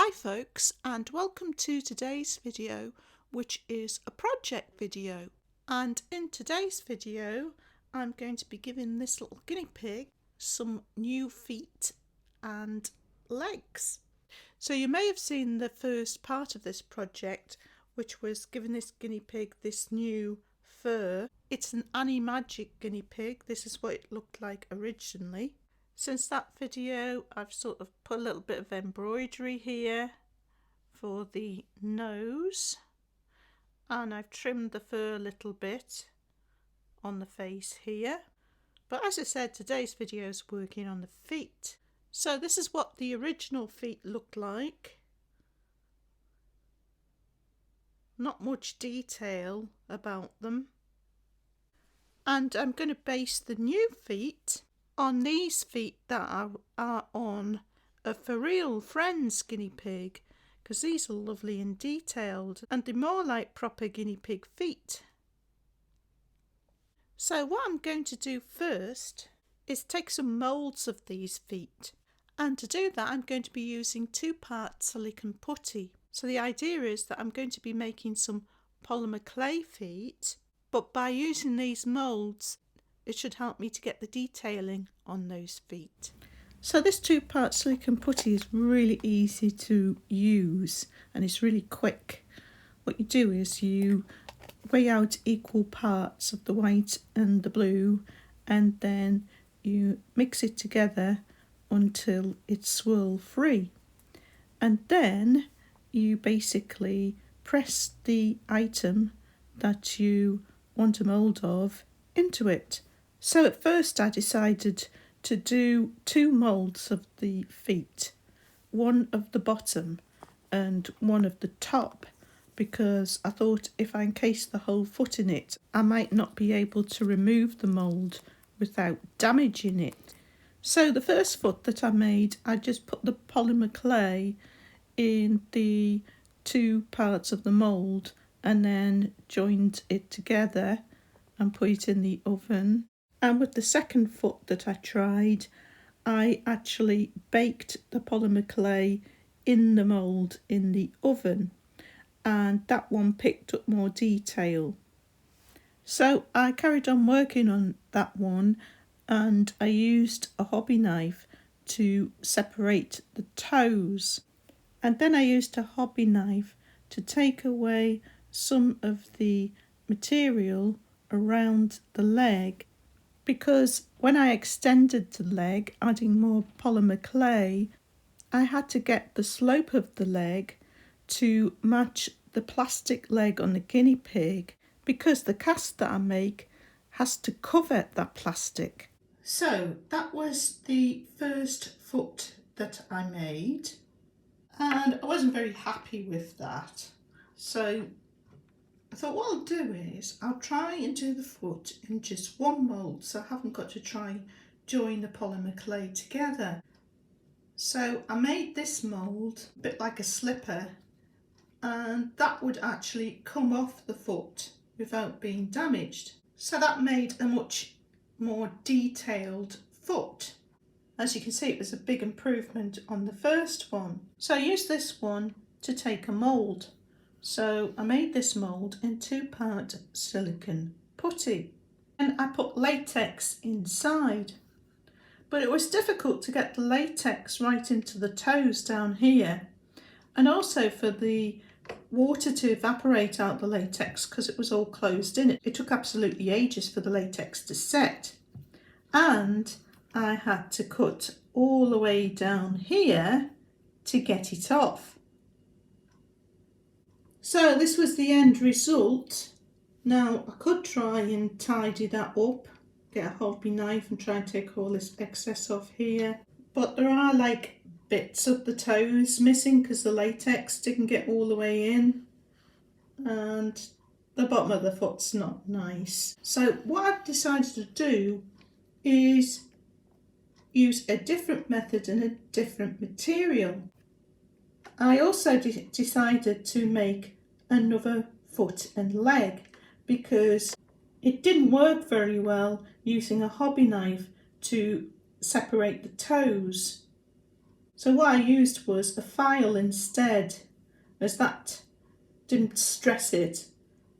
Hi folks, and welcome to today's video, which is a project video. And in today's video I'm going to be giving this little guinea pig some new feet and legs. So you may have seen the first part of this project, which was giving this guinea pig this new fur. It's an Animagic guinea pig. This is what it looked like originally. Since that video, I've sort of put a little bit of embroidery here for the nose, and I've trimmed the fur a little bit on the face here. But as I said, today's video is working on the feet. So this is what the original feet looked like. Not much detail about them. And I'm going to base the new feet on these feet that are on a For Real Friends guinea pig, because these are lovely and detailed and they're more like proper guinea pig feet. So what I'm going to do first is take some moulds of these feet, and to do that I'm going to be using 2-part silicone putty. So the idea is that I'm going to be making some polymer clay feet, but by using these moulds it should help me to get the detailing on those feet. So this 2-part silicone putty is really easy to use and it's really quick. What you do is you weigh out equal parts of the white and the blue, and then you mix it together until it's swirl free. And then you basically press the item that you want a mould of into it. So at first I decided to do 2 moulds of the feet, one of the bottom and one of the top, because I thought if I encased the whole foot in it, I might not be able to remove the mould without damaging it. So the first foot that I made, I just put the polymer clay in the 2 parts of the mould and then joined it together and put it in the oven. And with the second foot that I tried, I actually baked the polymer clay in the mould in the oven, and that one picked up more detail. So I carried on working on that one, and I used a hobby knife to separate the toes, and then I used a hobby knife to take away some of the material around the leg, because when I extended the leg, adding more polymer clay, I had to get the slope of the leg to match the plastic leg on the guinea pig, because the cast that I make has to cover that plastic. So that was the first foot that I made, and I wasn't very happy with that. So I thought what I'll do is I'll try and do the foot in just one mould, so I haven't got to try join the polymer clay together. So I made this mould a bit like a slipper, and that would actually come off the foot without being damaged. So that made a much more detailed foot. As you can see, it was a big improvement on the first one. So I used this one to take a mould. So I made this mould in 2-part silicone putty, and I put latex inside, but it was difficult to get the latex right into the toes down here, and also for the water to evaporate out the latex because it was all closed in. It took absolutely ages for the latex to set, and I had to cut all the way down here to get it off. So this was the end result. Now I could try and tidy that up, get a hobby knife and try and take all this excess off here, but there are like bits of the toes missing because the latex didn't get all the way in, and the bottom of the foot's not nice. So what I've decided to do is use a different method and a different material. I also decided to make another foot and leg, because it didn't work very well using a hobby knife to separate the toes. So what I used was a file instead, as that didn't stress it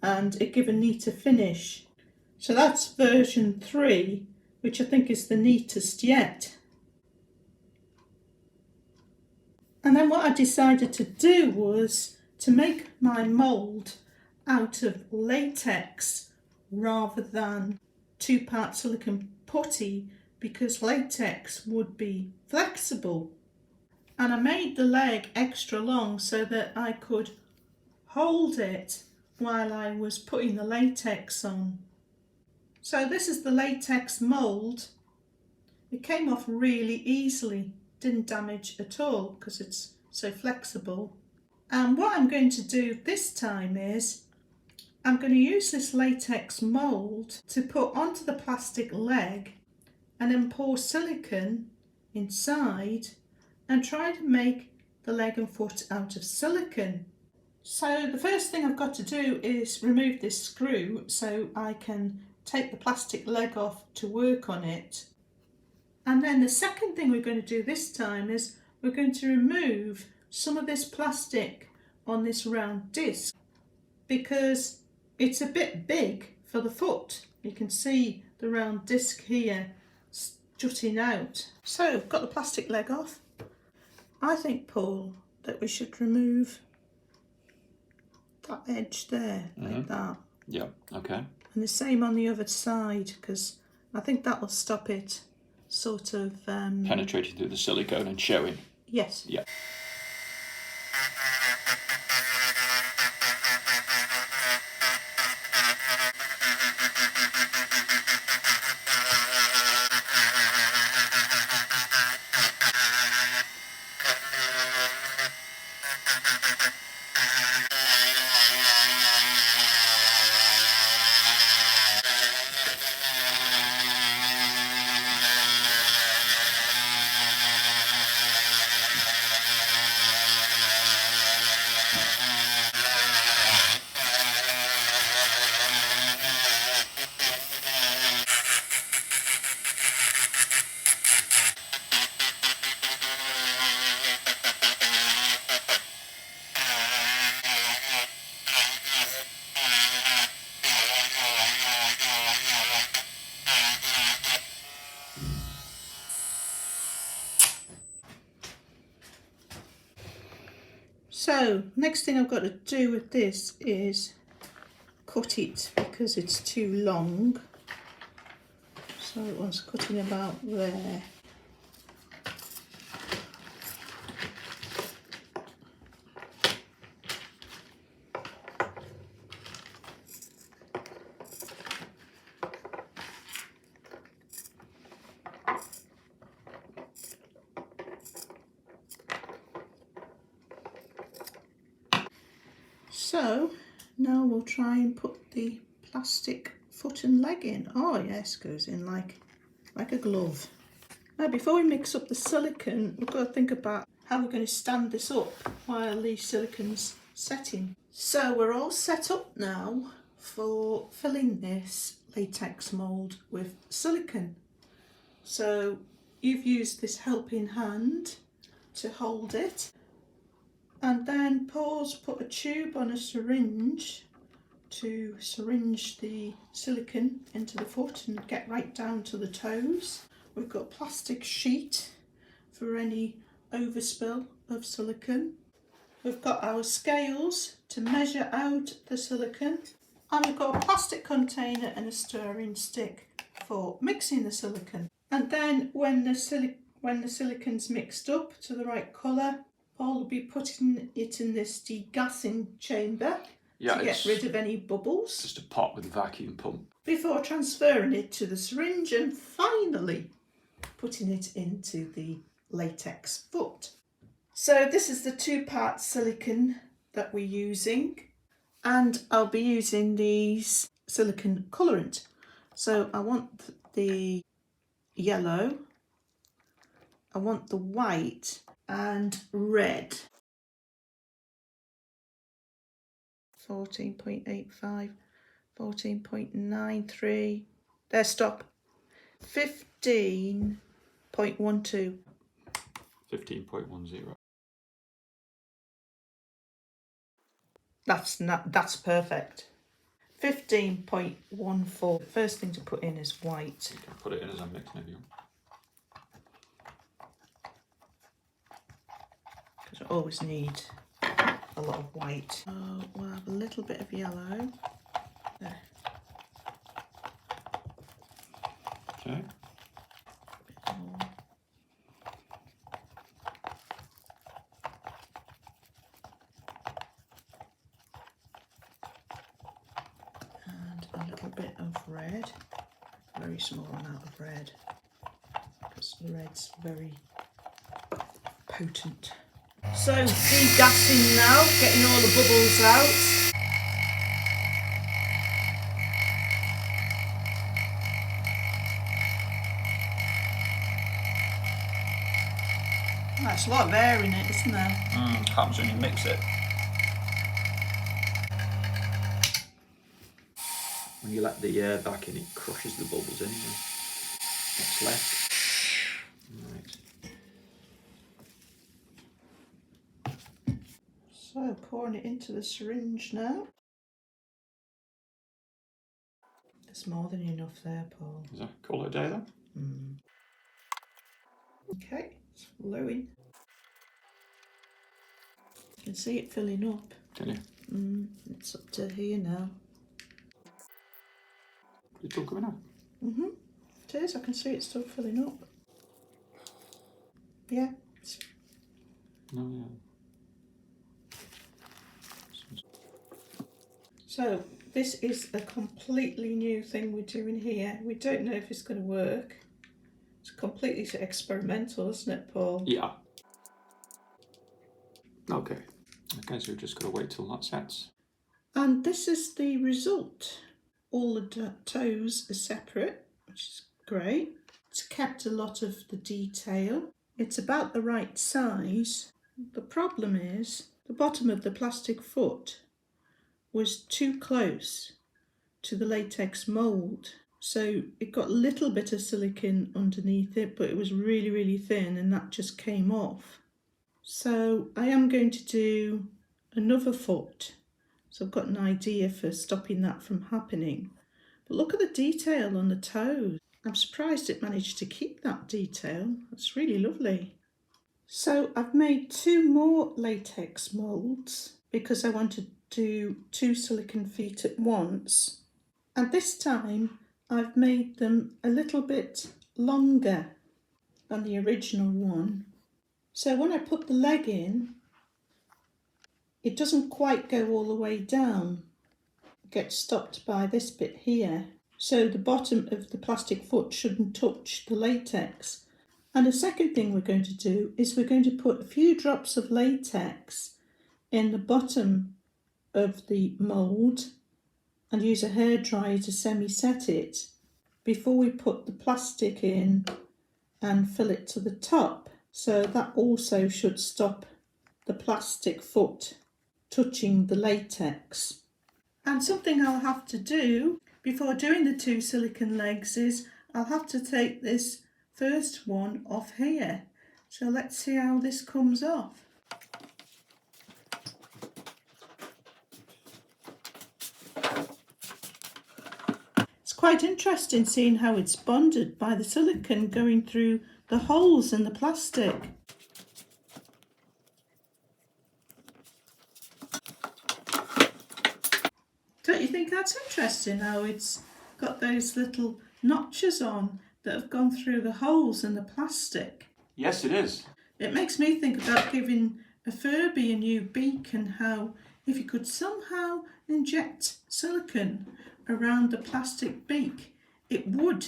and it gave a neater finish. So that's version 3, which I think is the neatest yet. And then what I decided to do was to make my mould out of latex rather than 2-part silicone putty, because latex would be flexible. And I made the leg extra long so that I could hold it while I was putting the latex on. So this is the latex mould. It came off really easily, didn't damage at all because it's so flexible. And what I'm going to do this time is I'm going to use this latex mould to put onto the plastic leg and then pour silicone inside and try to make the leg and foot out of silicone. So the first thing I've got to do is remove this screw so I can take the plastic leg off to work on it. And then the second thing we're going to do this time is we're going to remove some of this plastic on this round disc because it's a bit big for the foot. You can see the round disc here jutting out. So I've got the plastic leg off. I think, Paul, that we should remove that edge there, like that. Yeah, okay. And the same on the other side, because I think that will stop it sort of... penetrating through the silicone and showing. Yes. Yeah. So next thing I've got to do with this is cut it because it's too long. So it was cutting about there. So now we'll try and put the plastic foot and leg in. Oh yes, goes in like a glove. Now before we mix up the silicone, we've got to think about how we're going to stand this up while the silicone's setting. So we're all set up now for filling this latex mould with silicone. So you've used this helping hand to hold it. And then Paul's put a tube on a syringe to syringe the silicone into the foot and get right down to the toes. We've got a plastic sheet for any overspill of silicone. We've got our scales to measure out the silicone. And we've got a plastic container and a stirring stick for mixing the silicone. And then when the silicone's mixed up to the right colour, Paul will be putting it in this degassing chamber to get rid of any bubbles. Just a pot with a vacuum pump. Before transferring it to the syringe and finally putting it into the latex foot. So this is the 2-part silicone that we're using, and I'll be using these silicone colourant. So I want the yellow, I want the white and red. 14.85, 14.93, there, stop. 15.12. 15.10. That's perfect. 15.14. First thing to put in is white. You can put it in as a mix maybe. Because I always need a lot of white. Oh, we'll have a little bit of yellow. There. Okay. And a little bit of red. Very small amount of red. Because the red's very potent. So degassing now, getting all the bubbles out. That's a lot of air in it, isn't there? Happens when you mix it. When you let the air back in, it crushes the bubbles in. What's left? Right. So pouring it into the syringe now. There's more than enough there, Paul. Is that call it a day then? Okay, it's flowing. You can see it filling up. Can you? It's up to here now. It's all coming out. It is, I can see it still filling up. Yeah. No, yeah. So this is a completely new thing we're doing here. We don't know if it's going to work. It's completely experimental, isn't it, Paul? Yeah. Okay. Okay, so we've just got to wait till that sets. And this is the result. All the toes are separate, which is great. It's kept a lot of the detail. It's about the right size. The problem is the bottom of the plastic foot was too close to the latex mould. So it got a little bit of silicone underneath it, but it was really, really thin and that just came off. So I am going to do another foot. So I've got an idea for stopping that from happening. But look at the detail on the toes. I'm surprised it managed to keep that detail. That's really lovely. So I've made 2 more latex moulds because I want to do 2 silicone feet at once. And this time I've made them a little bit longer than the original one. So when I put the leg in, it doesn't quite go all the way down. It gets stopped by this bit here. So the bottom of the plastic foot shouldn't touch the latex. And the second thing we're going to do is we're going to put a few drops of latex in the bottom of the mould and use a hairdryer to semi-set it before we put the plastic in and fill it to the top. So that also should stop the plastic foot touching the latex. And something I'll have to do before doing the 2 silicone legs is I'll have to take this first one off here. So let's see how this comes off. It's quite interesting seeing how it's bonded by the silicone going through the holes in the plastic. Don't you think that's interesting how it's got those little notches on that have gone through the holes in the plastic? Yes, it is. It makes me think about giving a Furby a new beak and how if you could somehow inject silicone around the plastic beak, it would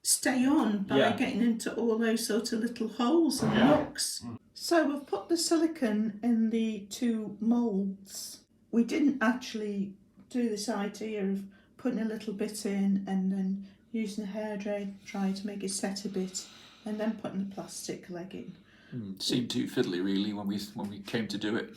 stay on by getting into all those sort of little holes and nooks. So we've put the silicone in the 2 moulds. We didn't actually do this idea of putting a little bit in and then using a hairdryer to make it set a bit and then putting the plastic leg in. Seemed too fiddly really when we came to do it.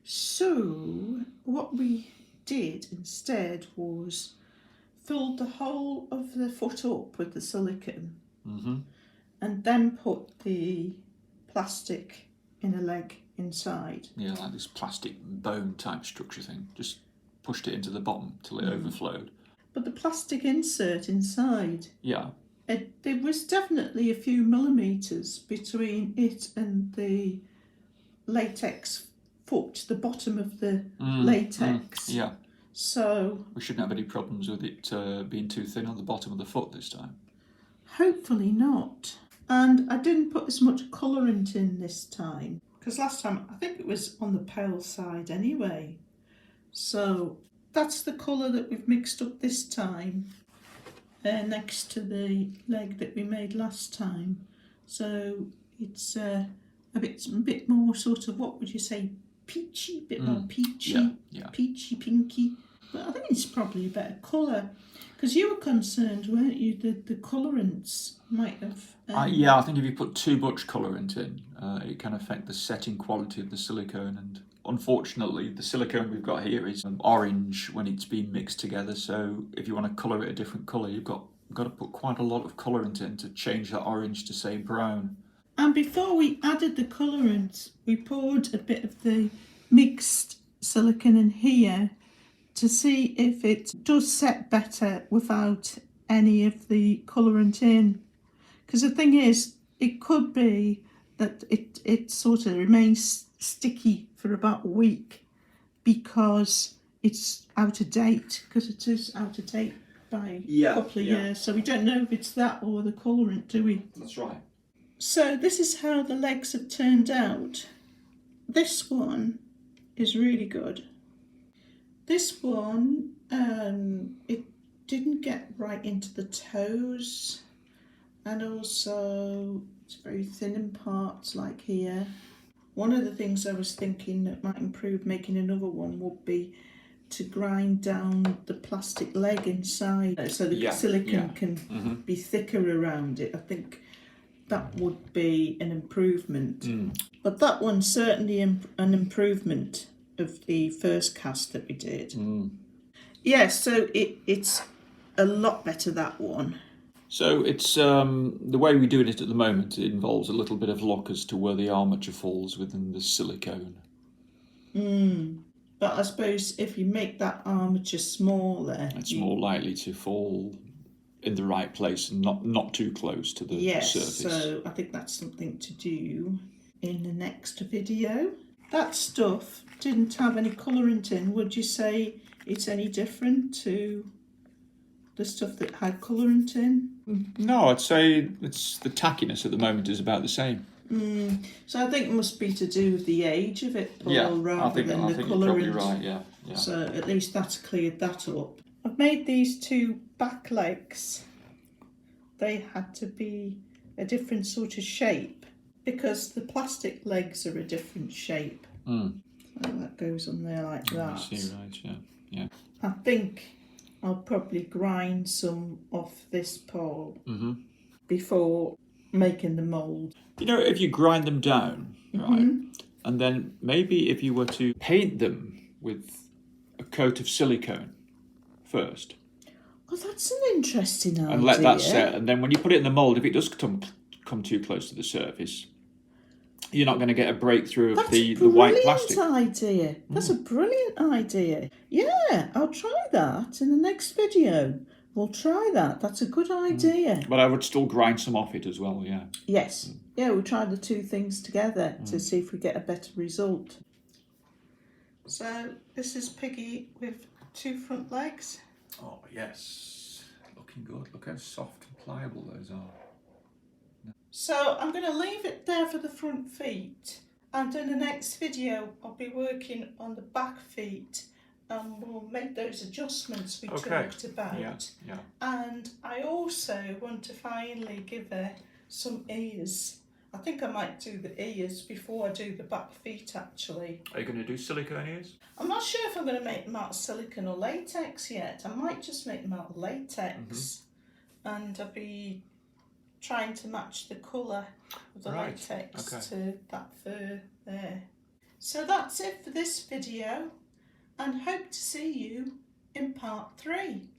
So what we did instead was filled the whole of the foot up with the silicone and then put the plastic in a leg inside. Yeah, like this plastic bone type structure thing. Just pushed it into the bottom till it overflowed. But the plastic insert inside, Yeah. There was definitely a few millimetres between it and the latex foot, the bottom of the latex. Yeah. So we shouldn't have any problems with it being too thin on the bottom of the foot this time. Hopefully not. And I didn't put as much colourant in this time, because last time I think it was on the pale side anyway. So that's the colour that we've mixed up this time, next to the leg that we made last time. So it's a bit more sort of, what would you say, peachy, a bit more peachy, peachy pinky. But I think it's probably a better colour, because you were concerned, weren't you, that the colourants might have... yeah, I think if you put too much colourant in, it can affect the setting quality of the silicone, and unfortunately the silicone we've got here is orange when it's been mixed together, so if you want to colour it a different colour, you've got to put quite a lot of colourant in to change that orange to, say, brown. And before we added the colourant, we poured a bit of the mixed silicone in here to see if it does set better without any of the colourant in. Because the thing is, it could be that it sort of remains sticky for about a week because it's out of date, because it is out of date by a couple of years. So we don't know if it's that or the colourant, do we? That's right. So this is how the legs have turned out. This one is really good. This one, it didn't get right into the toes, and also it's very thin in parts, like here. One of the things I was thinking that might improve making another one would be to grind down the plastic leg inside, so the silicone can be thicker around it. I think that would be an improvement. But that one's certainly an improvement of the first cast that we did. Yeah, so it's a lot better, that one. So it's the way we do it at the moment, it involves a little bit of lock as to where the armature falls within the silicone. But I suppose if you make that armature smaller, it's more likely to fall in the right place and not too close to the surface. So I think that's something to do in the next video. That stuff didn't have any colourant in. Would you say it's any different to the stuff that had colourant in? No, I'd say it's the tackiness at the moment is about the same. So I think it must be to do with the age of it, Paul, rather than the colourant. You're probably right, yeah. So at least that's cleared that up. I've made these two back legs. They had to be a different sort of shape because the plastic legs are a different shape. So that goes on there like that. I see, right, yeah. I think I'll probably grind some off this pole before making the mould. You know, if you grind them down, right, and then maybe if you were to paint them with a coat of silicone first. Oh, that's an interesting idea. And let that set, and then when you put it in the mould, if it does come too close to the surface, you're not going to get a breakthrough of the white plastic. That's a brilliant idea. That's a brilliant idea. Yeah, I'll try that in the next video. We'll try that. That's a good idea. But I would still grind some off it as well, yeah. Yes. Yeah, we'll try the two things together to see if we get a better result. So this is Piggy with two front legs. Oh, yes. Looking good. Look how soft and pliable those are. So I'm going to leave it there for the front feet. And in the next video, I'll be working on the back feet. And we'll make those adjustments we talked about. Yeah. And I also want to finally give her some ears. I think I might do the ears before I do the back feet, actually. Are you going to do silicone ears? I'm not sure if I'm going to make them out of silicone or latex yet. I might just make them out of latex. And I'll be trying to match the colour of the latex to that fur there. So that's it for this video. And hope to see you in part 3.